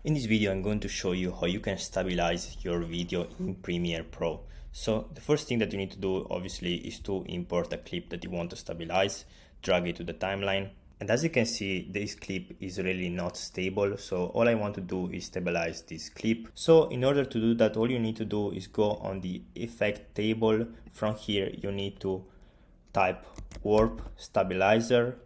In this video, I'm going to show you how you can stabilize your video in Premiere Pro. So the first thing that you need to do obviously is to import a clip that you want to stabilize, drag it to the timeline. And as you can see, this clip is really not stable. So all I want to do is stabilize this clip. So in order to do that, all you need to do is go on the effect table. From here, you need to type warp stabilizer.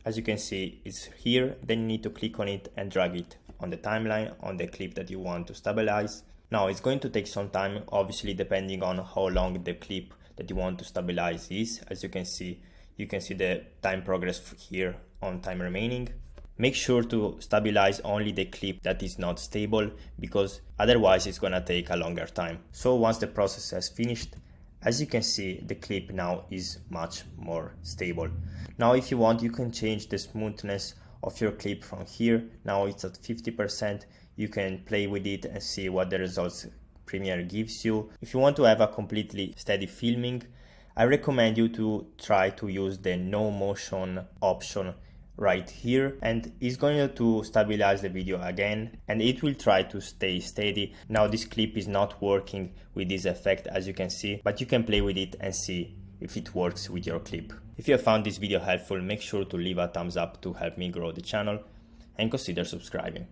As you can see, it's here. Then you need to click on it and drag it on the timeline on the clip that you want to stabilize. Now it's going to take some time, obviously depending on how long the clip that you want to stabilize is. As you can see the time progress here on time remaining. Make sure to stabilize only the clip that is not stable, because otherwise it's gonna take a longer time. So once the process has finished, as you can see, the clip now is much more stable. Now if you want, you can change the smoothness of your clip from here. Now it's at 50%. You can play with it and see what the results Premiere gives you. If you want to have a completely steady filming, I recommend you to try to use the no motion option right here, and it's going to stabilize the video again and it will try to stay steady. Now this clip is not working with this effect, as you can see, but you can play with it and see if it works with your clip. If you have found this video helpful, make sure to leave a thumbs up to help me grow the channel and consider subscribing.